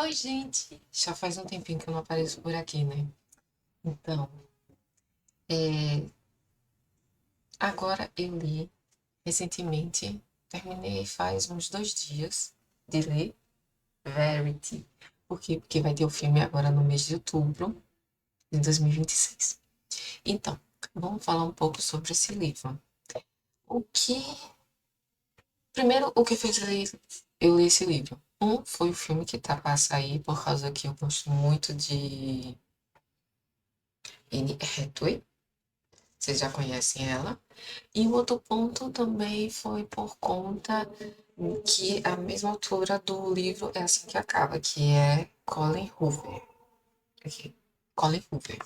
Oi, gente! Já faz um tempinho que eu não apareço por aqui, né? Então, é, agora eu li recentemente, terminei faz uns 2 dias de ler Verity. Por quê? Porque vai ter o filme agora no mês de outubro de 2026. Então, vamos falar um pouco sobre esse livro. O que. Primeiro, o que fez eu ler esse livro? Foi o filme que tá pra sair, por causa que eu gosto muito de Anne Hathaway. Vocês já conhecem ela. E o outro ponto também foi por conta que a mesma autora do livro é assim que acaba, que é Colin Hoover. Aqui, Colin Hoover.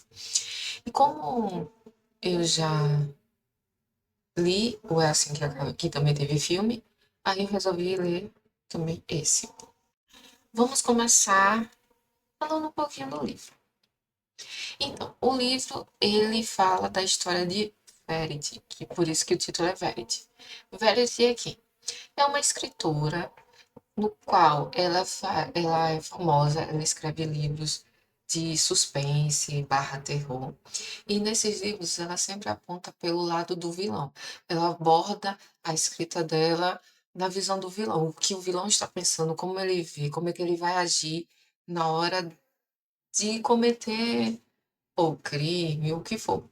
E como eu já li o É Assim Que Acaba, que também teve filme, aí eu resolvi ler também esse. Vamos começar falando um pouquinho do livro. Então, o livro, ele fala da história de Verity, que por isso que o título é Verity. Verity é quem? É uma escritora no qual ela é famosa, ela escreve livros de suspense barra terror. E nesses livros ela sempre aponta pelo lado do vilão. Ela aborda a escrita dela na visão do vilão, o que o vilão está pensando, como ele vê, como é que ele vai agir na hora de cometer o crime, o que for.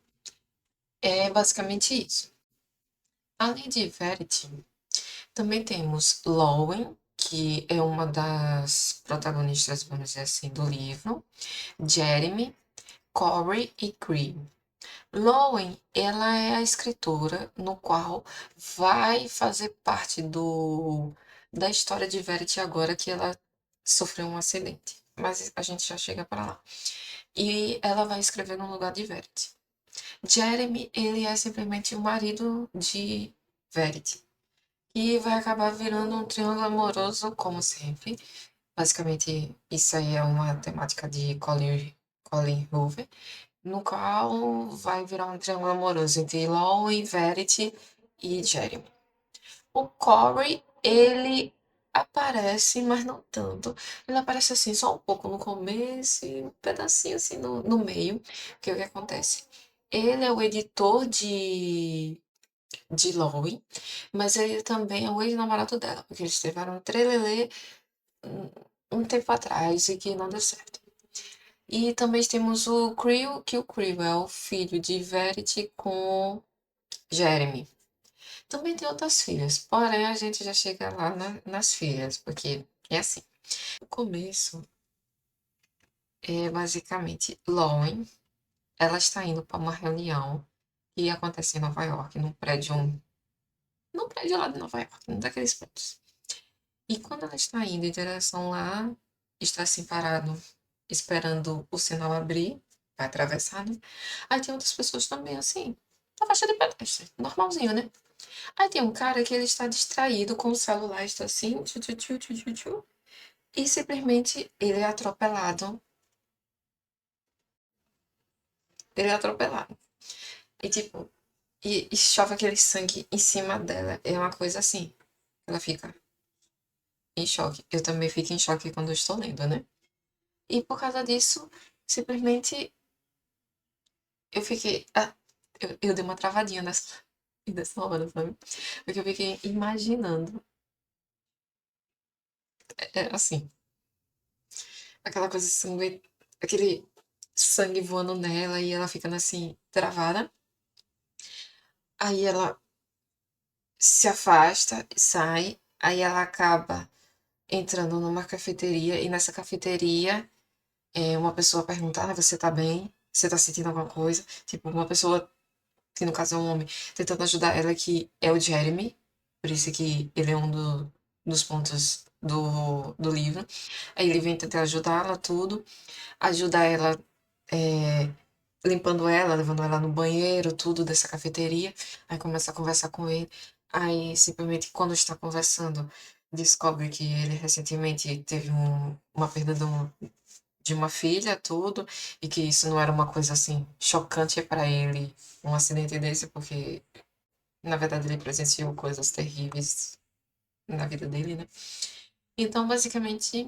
É basicamente isso. Além de Verity, também temos Lowen, que é uma das protagonistas, vamos dizer assim, do livro, Jeremy, Corey e Cree. Lowen, ela é a escritora no qual vai fazer parte da história de Verity agora que ela sofreu um acidente. Mas a gente já chega para lá. E ela vai escrever no lugar de Verity. Jeremy, ele é simplesmente o marido de Verity. E vai acabar virando um triângulo amoroso, como sempre. Basicamente, isso aí é uma temática de Colin Hoover, no qual vai virar um triângulo amoroso entre Lowen, Verity e Jeremy. O Corey, ele aparece, mas não tanto. Ele aparece assim, só um pouco no começo e um pedacinho assim no meio. Que é o que acontece? Ele é o editor de Lowen, mas ele também é o ex-namorado dela, porque eles tiveram um trelelê um tempo atrás e que não deu certo. E também temos o Creel, que o Creel é o filho de Verity com Jeremy. Também tem outras filhas, porém a gente já chega lá nas filhas, porque é assim. O começo é basicamente Lowen, ela está indo para uma reunião que acontece em Nova York, num prédio lá de Nova York, num daqueles prédios. E quando ela está indo em direção lá, está assim parado, esperando o sinal abrir, vai atravessar, né? Aí tem outras pessoas também assim, na faixa de pedestre, normalzinho, né? Aí tem um cara que ele está distraído com o celular, está assim, tchu, tchu, tchu, tchu, tchu, tchu, e simplesmente ele é atropelado. Ele é atropelado. E tipo, e chove aquele sangue em cima dela. É uma coisa assim. Ela fica em choque. Eu também fico em choque quando eu estou lendo, né? E por causa disso, simplesmente eu fiquei. Eu dei uma travadinha nessa hora, sabe? Porque eu fiquei imaginando, assim, aquela coisa de sangue, aquele sangue voando nela e ela ficando assim, travada. Aí ela se afasta, sai, aí ela acaba entrando numa cafeteria e nessa cafeteria uma pessoa pergunta: ah, você tá bem? Você tá sentindo alguma coisa? Tipo, uma pessoa, que no caso é um homem, tentando ajudar ela, que é o Jeremy, por isso que ele é um dos pontos do livro. Aí ele vem tentar ajudá-la, tudo, ajudar ela é, limpando ela, levando ela no banheiro, tudo dessa cafeteria. Aí começa a conversar com ele. Aí simplesmente quando está conversando, descobre que ele recentemente teve uma perda de uma filha, tudo, e que isso não era uma coisa assim chocante para ele, um acidente desse, porque na verdade ele presenciou coisas terríveis na vida dele, né? Então, basicamente,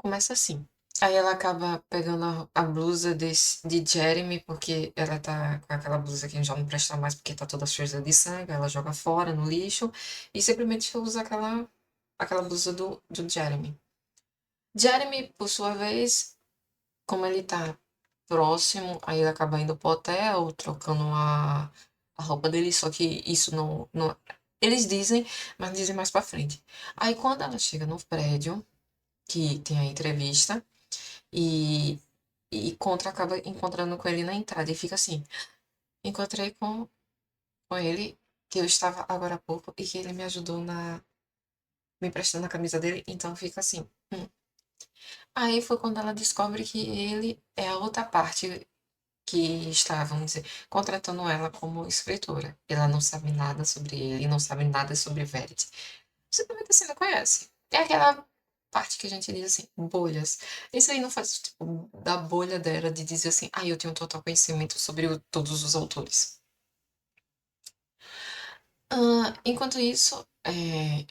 Começa assim. Aí ela acaba pegando a blusa de Jeremy, porque ela tá com aquela blusa que já não presta mais, porque tá toda suja de sangue, ela joga fora no lixo e simplesmente usa aquela blusa do Jeremy. Jeremy, por sua vez, como ele tá próximo, aí ele acaba indo pro hotel, trocando a roupa dele, só que isso não. Eles dizem, mas dizem mais pra frente. Aí quando ela chega no prédio, que tem a entrevista, e, e Contra acaba encontrando com ele na entrada e fica assim: encontrei com ele, que eu estava agora há pouco, e que ele me ajudou me emprestando a camisa dele, então fica assim. Aí foi quando ela descobre que ele é a outra parte que está, vamos dizer, contratando ela como escritora. Ela não sabe nada sobre ele, não sabe nada sobre Verity. Simplesmente assim, não conhece. É aquela parte que a gente diz assim, bolhas. Isso aí não faz, tipo, da bolha dela de dizer assim, ah, eu tenho total conhecimento sobre todos os autores. Enquanto isso,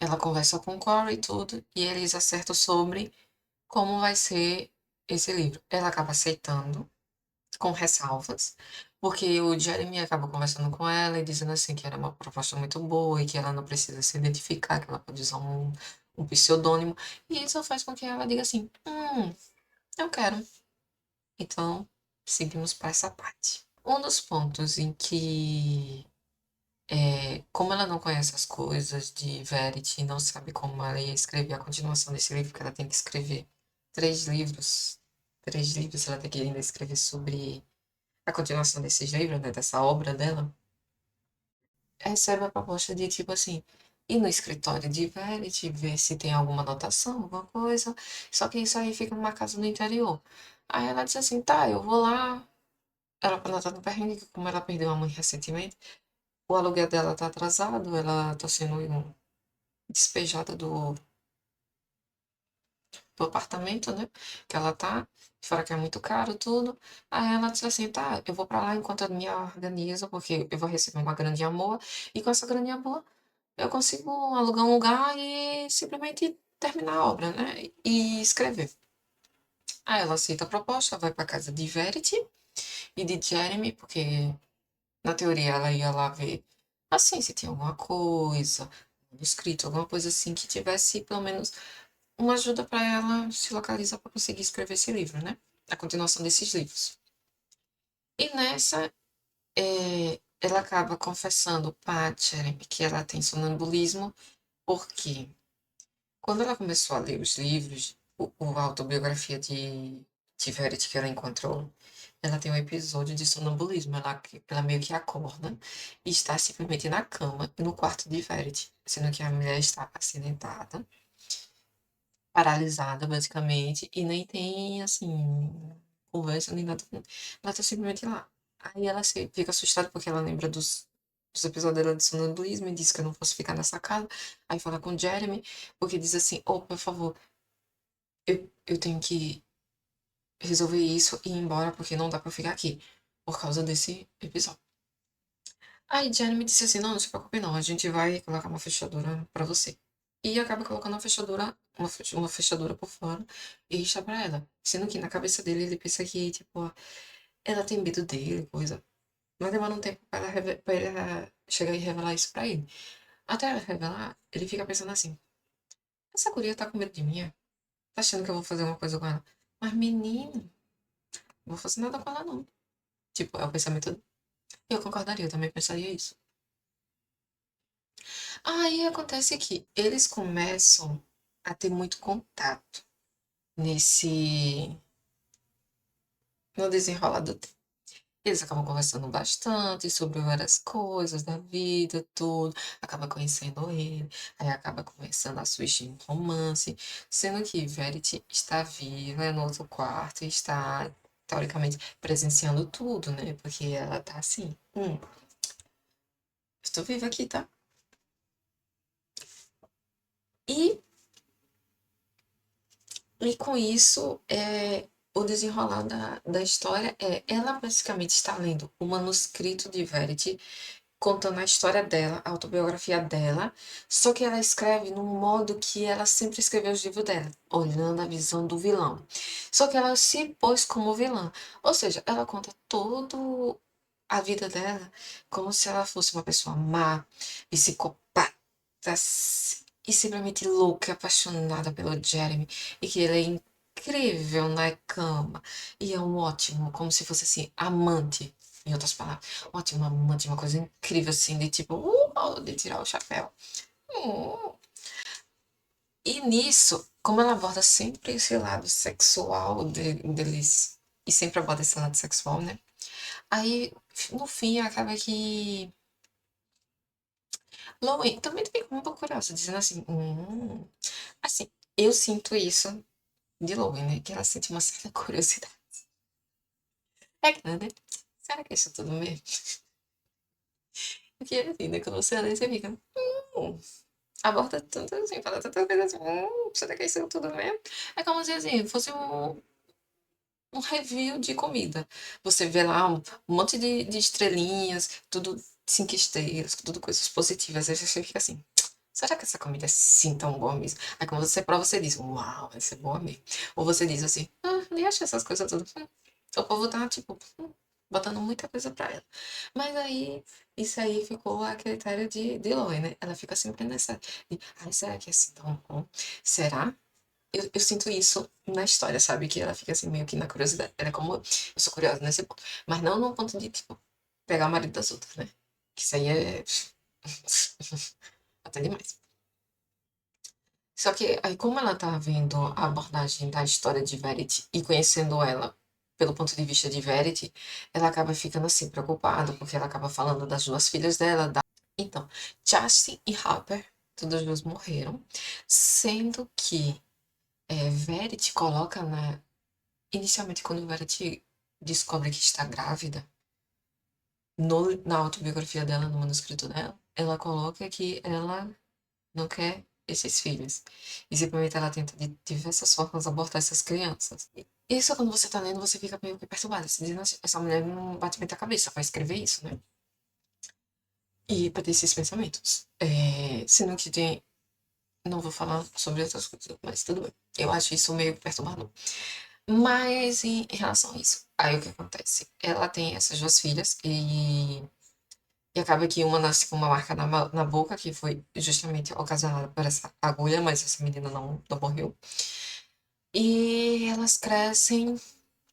ela conversa com o Corey e tudo, e eles acertam sobre como vai ser esse livro. Ela acaba aceitando, com ressalvas, porque o Jeremy acaba conversando com ela e dizendo assim que era uma proposta muito boa e que ela não precisa se identificar, que ela pode usar um pseudônimo. E isso faz com que ela diga assim: eu quero. Então, seguimos para essa parte. Um dos pontos em que, como ela não conhece as coisas de Verity e não sabe como ela ia escrever a continuação desse livro, que ela tem que escrever três livros, três livros ela tem que ainda escrever sobre a continuação desses livros, né, dessa obra dela, recebe a proposta de tipo assim, ir no escritório de Verity, ver se tem alguma anotação, alguma coisa. Só que isso aí fica numa casa no interior. Aí ela disse assim, tá, eu vou lá. Ela pra notar no perrengue, que como ela perdeu a mãe recentemente, o aluguel dela tá atrasado, ela tá sendo despejada do apartamento, né? Que ela tá, fora que é muito caro tudo. Aí ela disse assim, tá, eu vou pra lá enquanto eu me organizo, porque eu vou receber uma grande amor, e com essa grande amor eu consigo alugar um lugar e simplesmente terminar a obra, né? E escrever. Aí ela aceita a proposta, vai pra casa de Verity e de Jeremy, porque na teoria ela ia lá ver, assim, se tinha alguma coisa, escrito, alguma coisa assim que tivesse pelo menos uma ajuda para ela se localizar para conseguir escrever esse livro, né? A continuação desses livros. E nessa, ela acaba confessando para Jeremy que ela tem sonambulismo, porque quando ela começou a ler os livros, a autobiografia de Verity que ela encontrou, ela tem um episódio de sonambulismo. Ela meio que acorda e está simplesmente na cama, no quarto de Verity, sendo que a mulher está acidentada, paralisada, basicamente, e nem tem, assim, conversa nem nada. Ela tá simplesmente lá. Aí ela fica assustada porque ela lembra dos episódios dela de sonambulismo e diz que eu não posso ficar nessa casa. Aí fala com o Jeremy, porque diz assim: oh, por favor, eu tenho que resolver isso e ir embora porque não dá pra ficar aqui, por causa desse episódio. Aí Jeremy disse assim: não, não se preocupe, não, a gente vai colocar uma fechadura pra você. E acaba colocando uma fechadura por fora e deixa pra ela. Sendo que na cabeça dele ele pensa que, tipo, ela tem medo dele, coisa. Mas demora um tempo pra ela chegar e revelar isso pra ele. Até ela revelar, ele fica pensando assim: essa guria tá com medo de mim? É? Tá achando que eu vou fazer uma coisa com ela? Mas menino, não vou fazer nada com ela não. Tipo, é o pensamento. Eu concordaria, eu também pensaria isso. Aí acontece que eles começam a ter muito contato nesse no desenrolar do tempo. Eles acabam conversando bastante sobre várias coisas da vida, tudo. Acaba conhecendo ele, aí acaba começando a surgir um romance, sendo que Verity está viva no outro quarto e está, teoricamente, presenciando tudo, né? Porque ela tá assim, estou viva aqui, tá? E E com isso, o desenrolar da história ela basicamente está lendo o manuscrito de Verity, contando a história dela, a autobiografia dela, só que ela escreve num modo que ela sempre escreveu os livros dela, olhando a visão do vilão. Só que ela se pôs como vilã, ou seja, ela conta todo a vida dela como se ela fosse uma pessoa má, psicopata, e simplesmente louca, apaixonada pelo Jeremy, e que ele é incrível na cama, e é um ótimo, como se fosse assim, amante, em outras palavras, um ótimo amante, uma coisa incrível assim, de tipo, de tirar o chapéu. Hum. E nisso, como ela aborda sempre esse lado sexual deles, e sempre aborda esse lado sexual, né? Aí, no fim, acaba que Loen também fica um pouco curiosa, dizendo assim, eu sinto isso de Loen, né? Que ela sente uma certa curiosidade. É que, né? Será que é isso tudo mesmo? Porque, assim, né? Quando você lê, você fica, aborda tanto assim, fala tanta coisa assim, será que é isso tudo mesmo? É como se, assim, fosse um review de comida. Você vê lá um monte de estrelinhas, tudo 5 estrelas, tudo coisas positivas. Aí você fica assim, será que essa comida é assim tão boa mesmo? Aí quando você prova, você diz, uau, vai ser boa mesmo. Ou você diz assim, nem achei essas coisas todas. O povo tá, tipo, botando muita coisa pra ela. Mas aí, isso aí ficou a critério de Loi, né? Ela fica sempre nessa, ai, será que é assim tão bom? Será? Eu sinto isso na história, sabe? Que ela fica assim, meio que na curiosidade. Ela é como eu sou curiosa nesse ponto. Mas não no ponto de, tipo, pegar o marido das outras, né? Que isso aí é até demais. Só que aí, como ela tá vendo a abordagem da história de Verity e conhecendo ela pelo ponto de vista de Verity, ela acaba ficando assim, preocupada, porque ela acaba falando das duas filhas dela. Então, Chastity e Harper, todas duas morreram, sendo que Verity coloca inicialmente, quando Verity descobre que está grávida, na autobiografia dela, no manuscrito dela, ela coloca que ela não quer esses filhos. E simplesmente ela tenta de diversas formas abortar essas crianças. Isso, quando você tá lendo, você fica meio que perturbada. Você diz, "Nossa, essa mulher não bate bem a cabeça pra escrever isso, né? E pra ter esses pensamentos. Sendo que tem. Não vou falar sobre outras coisas, mas tudo bem. Eu acho isso meio perturbador. Mas em relação a isso, aí o que acontece? Ela tem essas duas filhas e acaba que uma nasce com uma marca na boca, que foi justamente ocasionada por essa agulha, mas essa menina não morreu. E elas crescem,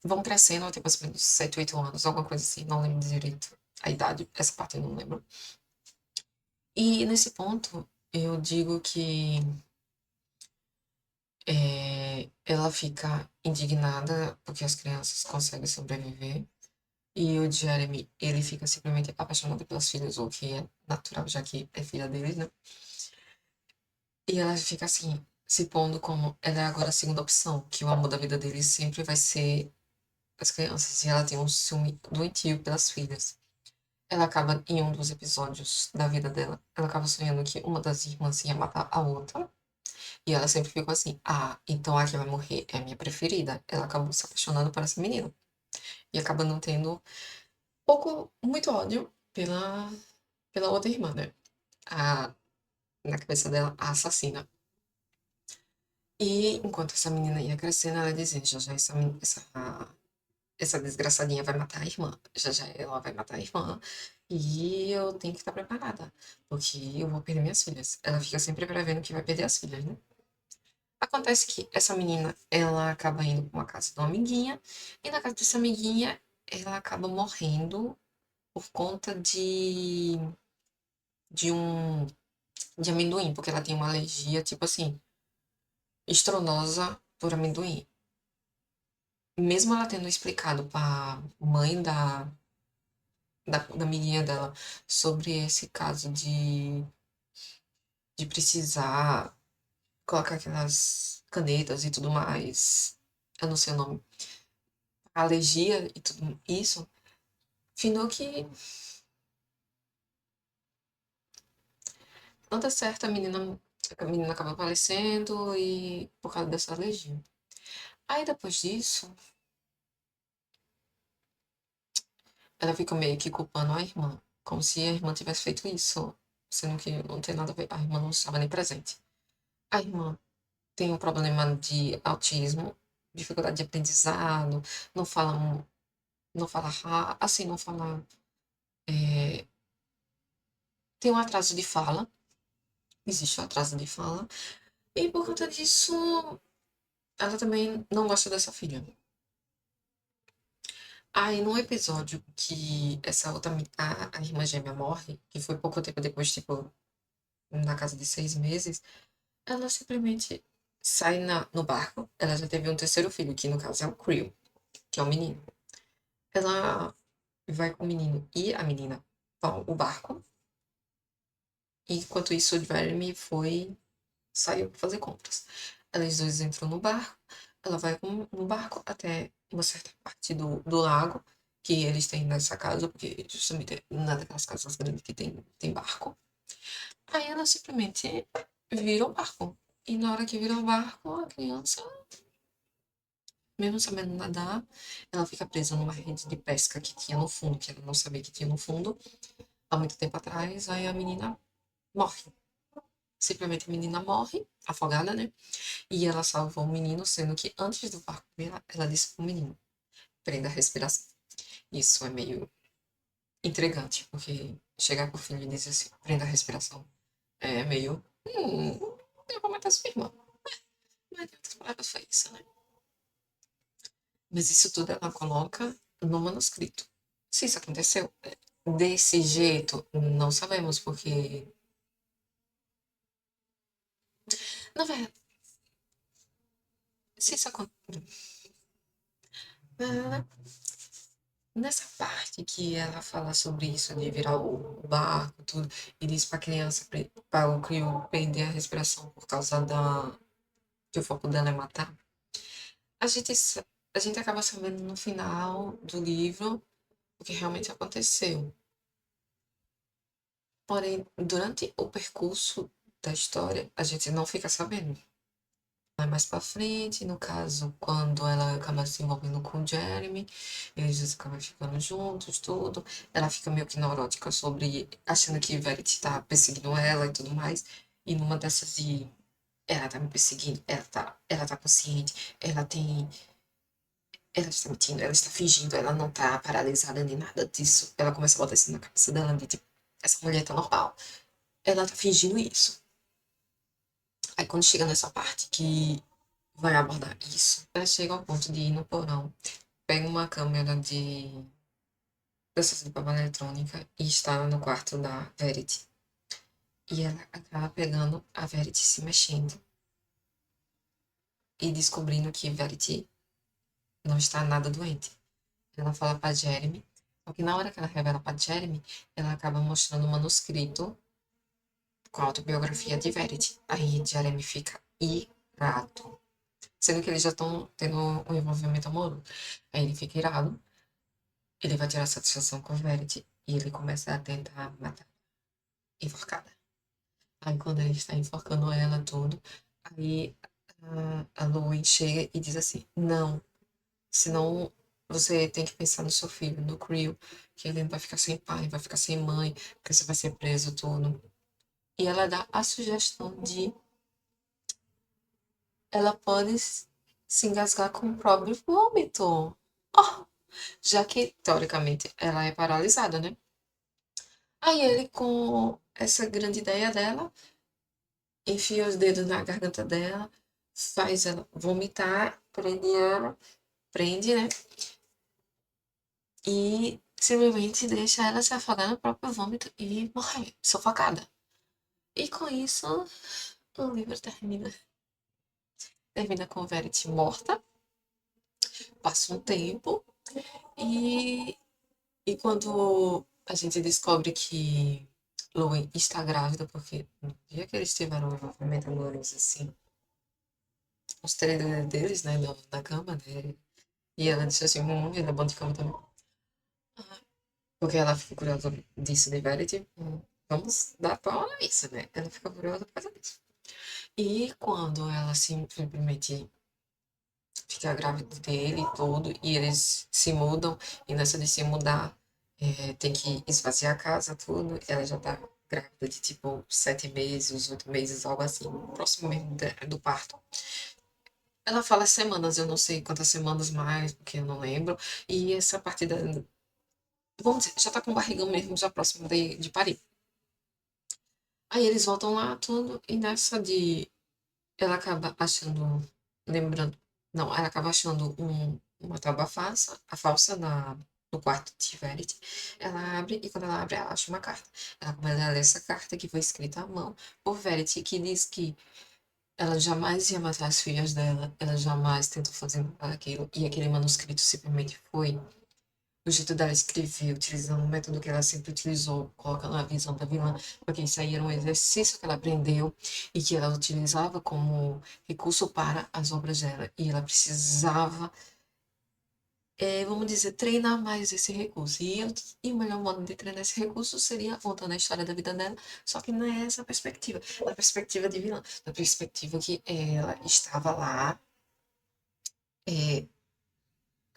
vão crescendo, tipo mais ou menos 7, 8 anos, alguma coisa assim, não lembro direito a idade, essa parte eu não lembro. E nesse ponto, eu digo que ela fica indignada porque as crianças conseguem sobreviver. E o Jeremy, ele fica simplesmente apaixonado pelas filhas, o que é natural, já que é filha deles, né? E ela fica assim, se pondo como ela é agora a segunda opção, que o amor da vida deles sempre vai ser as crianças. E ela tem um ciúme doentio pelas filhas. Ela acaba, em um dos episódios da vida dela, ela acaba sonhando que uma das irmãs ia matar a outra. E ela sempre ficou assim, então a que vai morrer é a minha preferida. Ela acabou se apaixonando por essa menina. E acaba não tendo muito ódio pela outra irmã, né? A, na cabeça dela, a assassina. E enquanto essa menina ia crescendo, ela dizia, já já essa desgraçadinha vai matar a irmã. Já já ela vai matar a irmã. E eu tenho que estar preparada. Porque eu vou perder minhas filhas. Ela fica sempre prevendo que vai perder as filhas, né? Acontece que essa menina, ela acaba indo pra uma casa de uma amiguinha. E na casa dessa amiguinha, ela acaba morrendo por conta de um de amendoim, porque ela tem uma alergia, tipo assim, estrondosa por amendoim. Mesmo ela tendo explicado pra mãe da amiguinha dela sobre esse caso de precisar colocar aquelas canetas e tudo mais, eu não sei o nome, alergia e tudo isso, findou que não dá certo, a menina acaba falecendo e por causa dessa alergia. Aí depois disso, ela fica meio que culpando a irmã. como se a irmã tivesse feito isso, sendo que não tem nada a ver, a irmã não estava nem presente. A irmã tem um problema de autismo, dificuldade de aprendizado, não fala, não fala, assim, não fala, tem um atraso de fala, existe um atraso de fala, e por conta disso, ela também não gosta dessa filha. Aí, no episódio que essa outra, a irmã gêmea morre, que foi pouco tempo depois, tipo, na casa de 6 meses, ela simplesmente sai no barco. Ela já teve um terceiro filho, que no caso é o Creel, que é o menino. Ela vai com o menino e a menina para o barco. Enquanto isso, o Jeremy saiu para fazer compras. Elas duas entram no barco. Ela vai no barco até uma certa parte do lago que eles têm nessa casa, porque justamente numa daquelas casas grandes que tem barco. Aí ela simplesmente vira o barco. E na hora que vira o barco, a criança, mesmo sabendo nadar, ela fica presa numa rede de pesca que tinha no fundo, que ela não sabia que tinha no fundo, há muito tempo atrás. Aí a menina morre. Simplesmente a menina morre, afogada, né? E ela salvou o menino, sendo que antes do barco virar, ela disse pro menino: prenda a respiração. Isso é meio intrigante, porque chegar pro filho e dizer assim: prenda a respiração, é meio. Eu vou matar sua irmã. Mas em outras palavras foi isso, né? Mas isso tudo ela coloca no manuscrito. Se isso aconteceu desse jeito, não sabemos, porque. Na verdade, se isso aconteceu. Nessa parte que ela fala sobre isso de virar o barco, tudo, e diz pra criança, para o crioulo prender a respiração por causa que o foco dela é matar, a gente, a gente acaba sabendo no final do livro o que realmente aconteceu. Porém, durante o percurso da história, a gente não fica sabendo. Vai mais pra frente, no caso, quando ela acaba se envolvendo com o Jeremy, eles acabam ficando juntos, tudo. Ela fica meio que neurótica sobre, achando que Verity tá perseguindo ela e tudo mais. E numa dessas de, ela tá me perseguindo, ela tá consciente, ela está mentindo, ela está fingindo, ela não tá paralisada nem nada disso. Ela começa a botar isso na cabeça dela, de tipo, essa mulher tá normal. Ela tá fingindo isso. Aí quando chega nessa parte que vai abordar isso, ela chega ao ponto de ir no porão, pega uma câmera dessas de babá eletrônica e está no quarto da Verity. E ela acaba pegando a Verity se mexendo e descobrindo que Verity não está nada doente. Ela fala para Jeremy, só que na hora que ela revela para Jeremy, ela acaba mostrando um manuscrito com a autobiografia de Verity. Aí Jeremy fica irado. Sendo que eles já estão tendo um envolvimento amoroso. Aí ele fica irado, ele vai tirar satisfação com Verity e ele começa a tentar matar, enforcada. Aí quando ele está enforcando ela tudo, aí a Louie chega e diz assim, não, senão você tem que pensar no seu filho, no Creel, que ele vai ficar sem pai, vai ficar sem mãe, porque você vai ser preso tudo. E ela dá a sugestão de ela pode se engasgar com o próprio vômito. Oh, já que, teoricamente, ela é paralisada, né? Aí ele, com essa grande ideia dela, enfia os dedos na garganta dela, faz ela vomitar, prende, né? E simplesmente deixa ela se afogar no próprio vômito e morrer, sufocada. E com isso, o livro termina. Termina com Verity morta, passa um tempo, e, e quando a gente descobre que Louie está grávida, porque no dia que eles tiveram um envolvimento amoroso assim, os três deles, né, na cama, né? E ela disse assim, ele é bom de cama também. Porque ela ficou curiosa disso de Verity. Vamos dar pau a isso, né? Ela fica curiosa por causa disso. E quando ela simplesmente fica grávida dele e tudo, e eles se mudam, e nessa de se mudar, tem que esvaziar a casa, tudo. Ela já tá grávida de tipo 7 meses, 8 meses, algo assim, próximo mesmo do parto. Ela fala semanas, eu não sei quantas semanas mais, porque eu não lembro. E essa partida, vamos dizer, já tá com barriga mesmo, já próximo de parir. Aí eles voltam lá, tudo, e nessa de. Ela acaba achando. Lembrando. Não, ela acaba achando uma tábua falsa, a falsa no quarto de Verity. Ela abre, e quando ela abre, ela acha uma carta. Ela começa a ler essa carta que foi escrita à mão por Verity, que diz que ela jamais ia matar as filhas dela, ela jamais tentou fazer aquilo, e aquele manuscrito simplesmente foi o jeito dela escrever, utilizando o método que ela sempre utilizou, colocando a visão da vilã, porque isso aí era um exercício que ela aprendeu e que ela utilizava como recurso para as obras dela, e ela precisava, vamos dizer, treinar mais esse recurso. E o melhor modo de treinar esse recurso seria contando a história da vida dela, só que não é essa perspectiva, na perspectiva de vilã, na perspectiva que ela estava lá, é,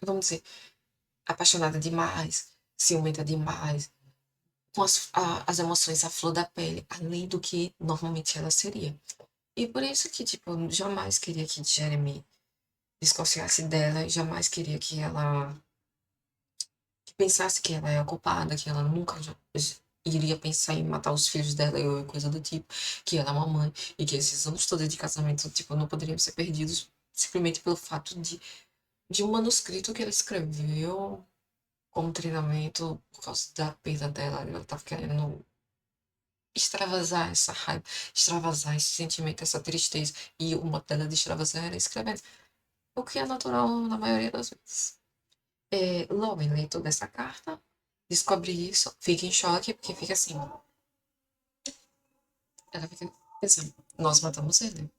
vamos dizer, apaixonada demais, ciumenta demais, com as emoções à flor da pele, além do que normalmente ela seria. E por isso que, tipo, eu jamais queria que Jeremy desconfiasse dela, jamais queria que ela que pensasse que ela é a culpada, que ela nunca iria pensar em matar os filhos dela ou coisa do tipo, que ela é uma mãe, e que esses anos todos de casamento, tipo, não poderiam ser perdidos simplesmente pelo fato de um manuscrito que ela escreveu como treinamento por causa da perda dela. Ela tava querendo extravasar essa raiva, extravasar esse sentimento, essa tristeza. E o modo dela de extravasar era escrevendo. O que é natural na maioria das vezes. Lowen lê toda essa carta, descobre isso, fica em choque, porque fica assim. Ela fica pensando, nós matamos ele.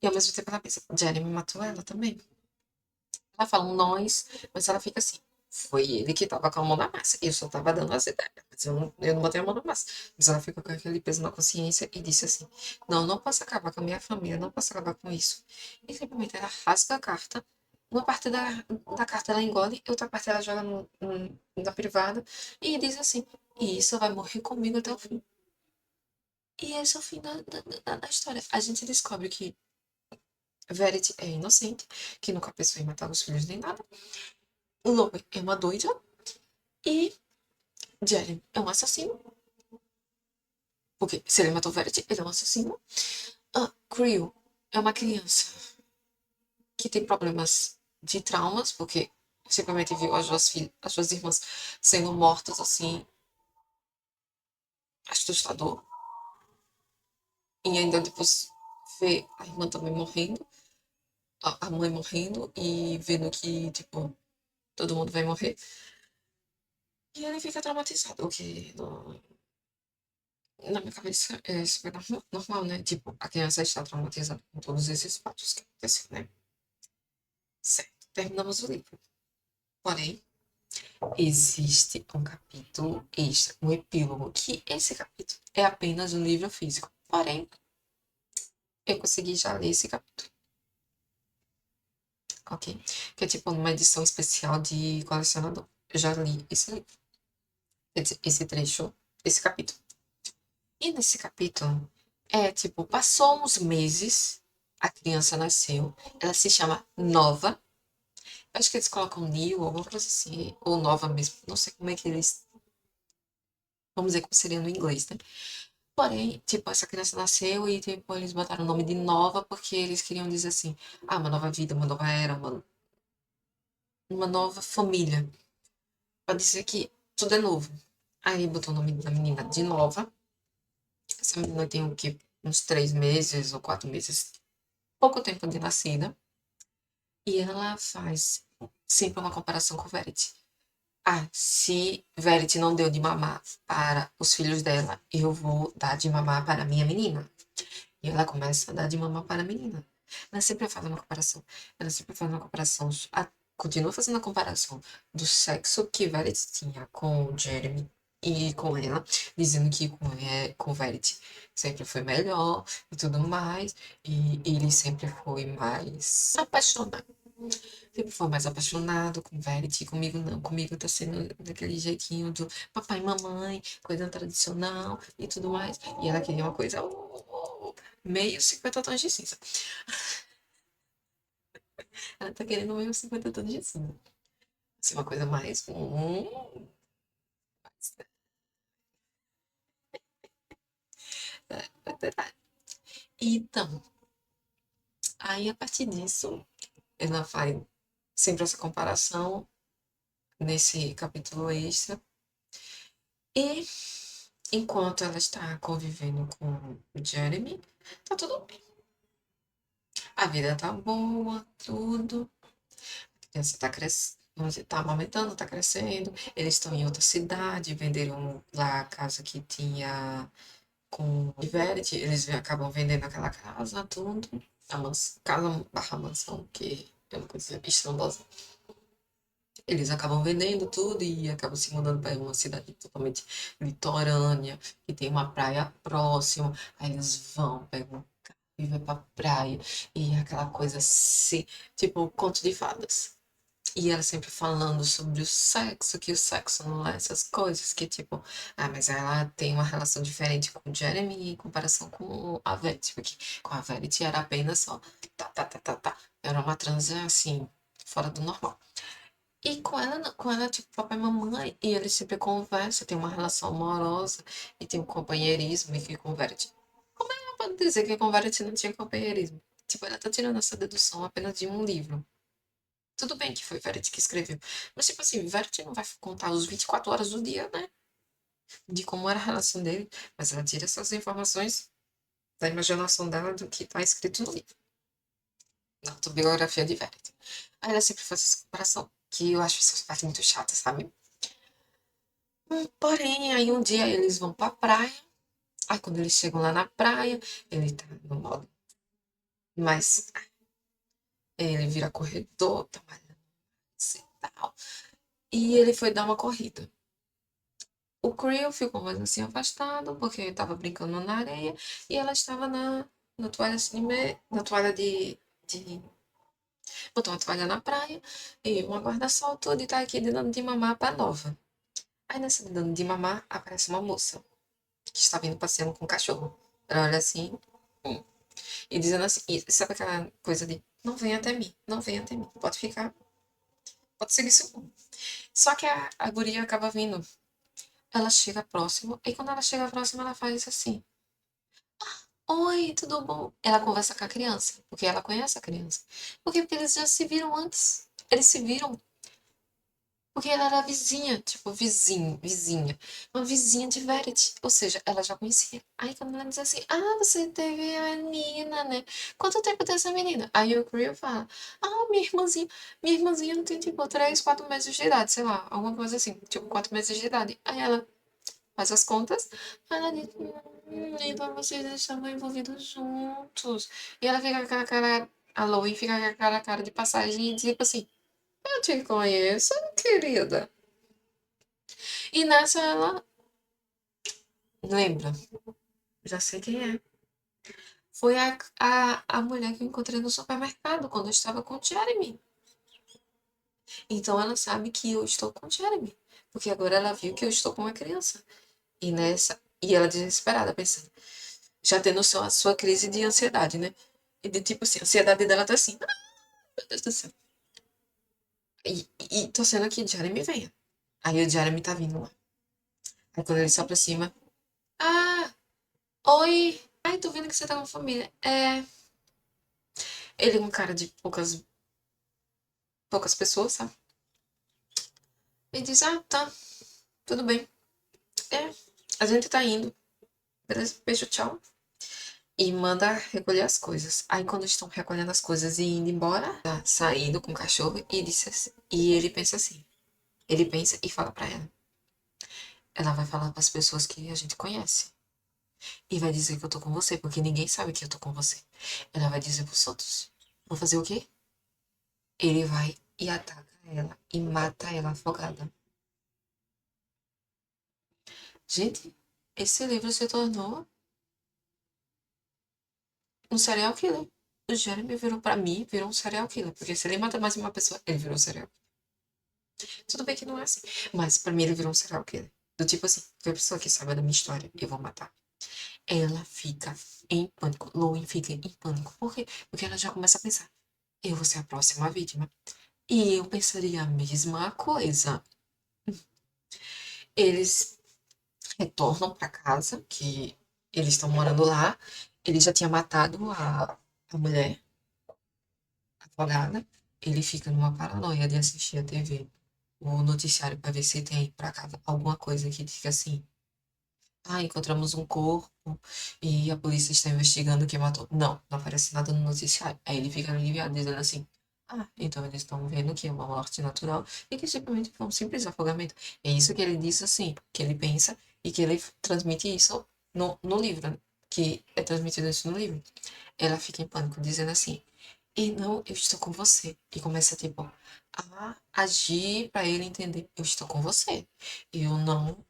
E ao mesmo tempo ela pensa, Jeremy matou ela também. Ela fala um nós, mas ela fica assim. Foi ele que tava com a mão na massa. Eu só tava dando as ideias, mas eu não botei a mão na massa. Mas ela fica com aquele peso na consciência e disse assim: não, não posso acabar com a minha família, não posso acabar com isso. E simplesmente ela rasga a carta. Uma parte da carta ela engole, e outra parte ela joga na privada e diz assim: e isso vai morrer comigo até o fim. E esse é o fim da história. A gente descobre que Verity é inocente, que nunca pensou em matar os filhos nem nada. Lowe é uma doida e Jeremy é um assassino. Porque se ele matou Verity, ele é um assassino. Creel é uma criança que tem problemas de traumas, porque simplesmente viu as duas irmãs sendo mortas assim, assustador. E ainda depois vê a irmã também morrendo, a mãe morrendo, e vendo que, tipo, todo mundo vai morrer. E ele fica traumatizado, o que na minha cabeça é super normal, né? Tipo, a criança está traumatizada com todos esses fatos que aconteceram, né? Certo, terminamos o livro. Porém, existe um capítulo extra, um epílogo, que esse capítulo é apenas um livro físico. Porém, eu consegui já ler esse capítulo, ok? Que é tipo uma edição especial de colecionador. Eu já li esse livro, quer dizer, esse trecho, esse capítulo. E nesse capítulo, tipo, passou uns meses, a criança nasceu, ela se chama Nova. Eu acho que eles colocam New, alguma coisa assim, ou Nova mesmo, não sei como é que eles, vamos dizer como seria no inglês, né? Porém, tipo, essa criança nasceu e, tipo, eles botaram o nome de Nova porque eles queriam dizer assim, uma nova vida, uma nova era, uma nova família. Pra dizer que tudo é novo. Aí botou o nome da menina de Nova. Essa menina tem o quê? Uns 3 meses ou 4 meses, pouco tempo de nascida. E ela faz sempre uma comparação com Verity. Se Verity não deu de mamar para os filhos dela, eu vou dar de mamar para a minha menina. E ela começa a dar de mamar para a menina. Ela sempre faz uma comparação. Ela sempre faz uma comparação. Continua fazendo a comparação do sexo que Verity tinha com o Jeremy e com ela, dizendo que com Verity sempre foi melhor e tudo mais. E ele sempre foi mais apaixonado. Sempre foi mais apaixonado com Verity, comigo não. Comigo tá sendo daquele jeitinho do papai e mamãe, coisa tradicional e tudo mais. E ela queria uma coisa meio 50 tons de cinza. Ela tá querendo meio 50 tons de cinza. Assim, uma coisa mais. É verdade. Então, aí a partir disso, ela faz sempre essa comparação nesse capítulo extra. E enquanto ela está convivendo com o Jeremy, tá tudo bem. A vida tá boa, tudo. A criança tá crescendo, tá amamentando, tá crescendo. Eles estão em outra cidade, venderam lá a casa que tinha com o Verity. Eles acabam vendendo aquela casa, tudo. Casa barra mansão, que é uma coisa estrondosa. Eles acabam vendendo tudo e acabam se mudando para uma cidade totalmente litorânea, que tem uma praia próxima. Aí eles vão, pegam um carro e vão pra praia. E é aquela coisa assim, tipo, conto de fadas. E ela sempre falando sobre o sexo, que o sexo não é essas coisas, que tipo, mas ela tem uma relação diferente com o Jeremy em comparação com a Verity, porque com a Verity era apenas só tá, tá, tá, tá, tá. Era uma transa assim, fora do normal. E com ela, não. Com ela, tipo, papai e mamãe, e eles sempre conversam, tem uma relação amorosa, e tem um companheirismo, e que converte. Como ela pode dizer que converte não tinha companheirismo? Tipo, ela tá tirando essa dedução apenas de um livro. Tudo bem que foi Verity que escreveu, mas tipo assim, Verity não vai contar os 24 horas do dia, né? De como era a relação dele, mas ela tira essas informações da imaginação dela do que tá escrito no livro, na autobiografia de Verity. Aí ela sempre faz essa comparação, que eu acho essa parte muito chata, sabe? Porém, aí um dia eles vão pra praia. Aí quando eles chegam lá na praia, ele tá no modo. Mas ele vira corredor, tá malhando assim, e tal. E ele foi dar uma corrida. O Creel ficou mais assim afastado, porque ele tava brincando na areia. E ela estava na toalha assim, na toalha de. Botou uma toalha na praia e uma guarda-sol tudo e tá aqui dando de mamar pra nova. Aí nessa dando de mamar, aparece uma moça que está vindo passeando com o cachorro. Ela olha assim, hum, e dizendo assim, e sabe aquela coisa de não venha até mim, não venha até mim, pode ficar, pode seguir seguro. Só que a guria acaba vindo, ela chega próximo, e quando ela chega próximo, ela faz assim, oi, tudo bom? Ela conversa com a criança, porque ela conhece a criança. Por quê? Porque eles já se viram antes. Eles se viram porque ela era vizinha, tipo, vizinha. Uma vizinha de Verity. Ou seja, ela já conhecia. Aí quando ela diz assim, você teve a menina, né? Quanto tempo tem essa menina? Aí o Creel fala, minha irmãzinha tem, tipo, 3, 4 meses de idade, sei lá, alguma coisa assim, tipo, 4 meses de idade. Aí ela faz as contas, aí ela diz, então vocês estavam envolvidos juntos. E ela fica com aquela cara, a Lois fica com aquela cara de passagem e tipo assim, eu te conheço, querida. E nessa ela lembra, já sei quem é. Foi a mulher que eu encontrei no supermercado quando eu estava com o Jeremy. Então ela sabe que eu estou com o Jeremy. Porque agora ela viu que eu estou com uma criança. E ela desesperada, pensando, já tendo a sua crise de ansiedade, né? E de tipo assim, a ansiedade dela tá assim, meu Deus do céu. E torcendo que o Jeremy venha. Aí o Jeremy tá vindo lá. Aí quando ele se aproxima, ah, oi. Ai, tô vendo que você tá com família. Ele é um cara de poucas pessoas, sabe? E diz, tá, tudo bem. É, a gente tá indo. Beleza, beijo, tchau. E manda recolher as coisas. Aí quando estão recolhendo as coisas e indo embora, tá saindo com o cachorro e disse assim, e ele pensa assim. Ele pensa e fala pra ela. Ela vai falar pras pessoas que a gente conhece. E vai dizer que eu tô com você, porque ninguém sabe que eu tô com você. Ela vai dizer pros outros. Vou fazer o quê? Ele vai e ataca ela e mata ela afogada. Gente, esse livro se tornou um serial killer. o Jeremy virou pra mim, virou um serial killer. Porque se ele mata mais uma pessoa, ele virou um serial killer. Tudo bem que não é assim. Mas pra mim ele virou um serial killer. Do tipo assim, qualquer pessoa que saiba da minha história, eu vou matar. Ela fica em pânico. Lowen fica em pânico. Por quê? Porque ela já começa a pensar, eu vou ser a próxima vítima. E eu pensaria a mesma coisa. Eles retornam pra casa, que eles estão morando lá. Ele já tinha matado a mulher afogada. Ele fica numa paranoia de assistir a TV, o noticiário, pra ver se tem aí pra casa alguma coisa que diga assim: ah, encontramos um corpo e a polícia está investigando quem matou. Não, não aparece nada no noticiário. Aí ele fica aliviado, dizendo assim: ah, então eles estão vendo que é uma morte natural e que simplesmente foi um simples afogamento. É isso que ele disse, assim, que ele pensa e que ele transmite isso no livro, né? Que é transmitido isso no livro. Ela fica em pânico, dizendo assim: e não, eu estou com você. E começa, tipo, a agir para ele entender: eu estou com você. Eu não.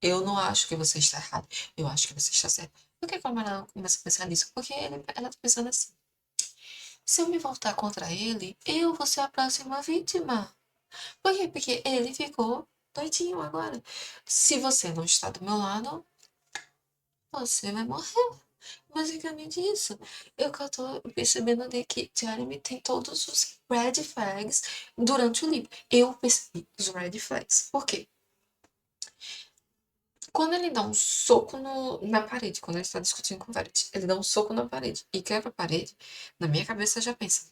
Eu não acho que você está errado. Eu acho que você está certo. Por que como ela começa a pensar nisso? Porque ela tá pensando assim. Se eu me voltar contra ele, eu vou ser a próxima vítima. Por quê? Porque ele ficou doidinho agora. Se você não está do meu lado, você vai morrer. Basicamente isso. Eu que eu tô percebendo de que Jeremy tem todos os red flags durante o livro. Eu percebi os red flags. Por quê? Quando ele dá um soco na parede, quando ele está discutindo com o Verity, ele dá um soco na parede e quebra a parede, na minha cabeça já pensa,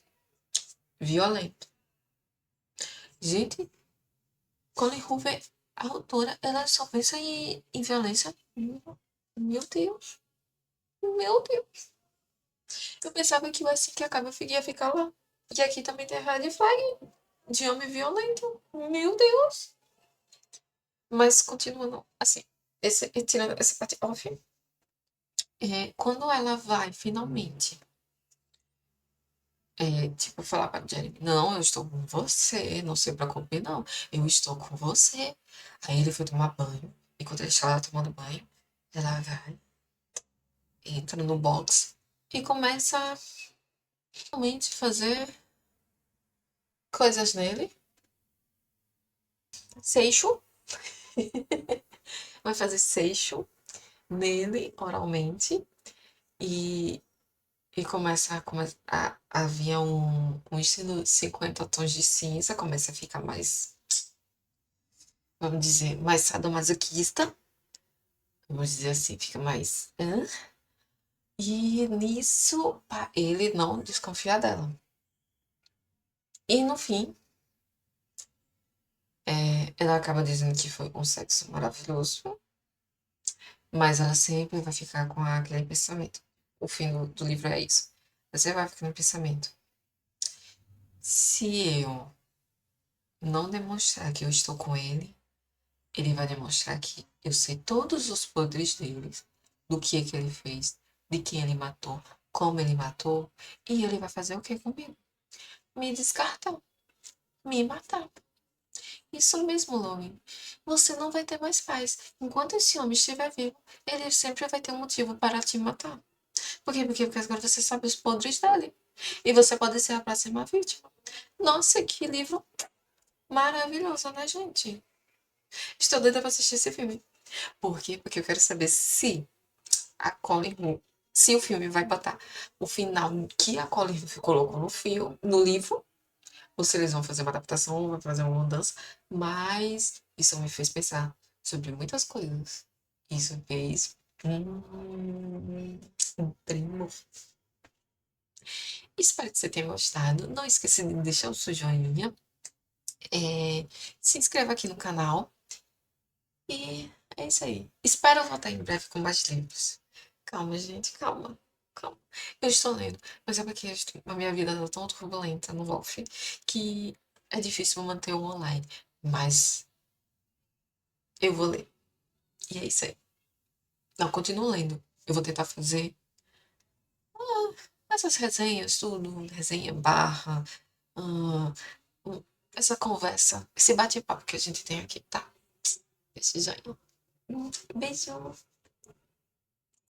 violento. Gente, Colin Hoover, a autora, ela só pensa em violência. Meu Deus, meu Deus. Eu pensava que assim que acaba eu ia ficar lá. E aqui também tem red flag de homem violento. Meu Deus. Mas continuando, assim, tirando essa parte off, quando ela vai finalmente tipo, falar pra Jeremy, não, eu estou com você, não se preocupe, não, eu estou com você. Aí ele foi tomar banho, enquanto ele estava tomando banho, ela vai, entra no box e começa a realmente fazer coisas nele, seixo, vai fazer seixo nele, oralmente, e, e a vir um estilo 50 tons de cinza, começa a ficar mais, vamos dizer, mais sadomasoquista. Vamos dizer assim, fica mais. Hã? E nisso, pá, ele não desconfia dela. E no fim, ela acaba dizendo que foi um sexo maravilhoso, mas ela sempre vai ficar com aquele pensamento. O fim do livro é isso. Você vai ficar no pensamento. Se eu não demonstrar que eu estou com ele, ele vai demonstrar que eu sei todos os podres dele, do que ele fez, de quem ele matou, como ele matou, e ele vai fazer o que comigo? Me descartar, me matar. Isso mesmo, Logan. Você não vai ter mais paz. Enquanto esse homem estiver vivo, ele sempre vai ter um motivo para te matar. Por quê? Porque agora você sabe os podres dele. E você pode ser a próxima vítima. Nossa, que livro maravilhoso, né, gente? Estou doida para assistir esse filme. Por quê? Porque eu quero saber se a Colin Hoover, se o filme vai botar o final que a Colin Hoover colocou no livro, ou se eles vão fazer uma adaptação, vão fazer uma mudança, mas isso me fez pensar sobre muitas coisas. Isso fez um primo. Espero que você tenha gostado. Não esqueça de deixar o seu joinha. Se inscreva aqui no canal. E é isso aí. Espero voltar em breve com mais livros. Calma, gente, calma. Calma. Eu estou lendo, mas é porque a minha vida está tão turbulenta no Wolf que é difícil manter o online. Mas eu vou ler. E é isso aí. Não, continuo lendo. Eu vou tentar fazer essas resenhas, tudo, resenha barra, ah, essa conversa, esse bate-papo que a gente tem aqui, tá? Esse já. Beijo.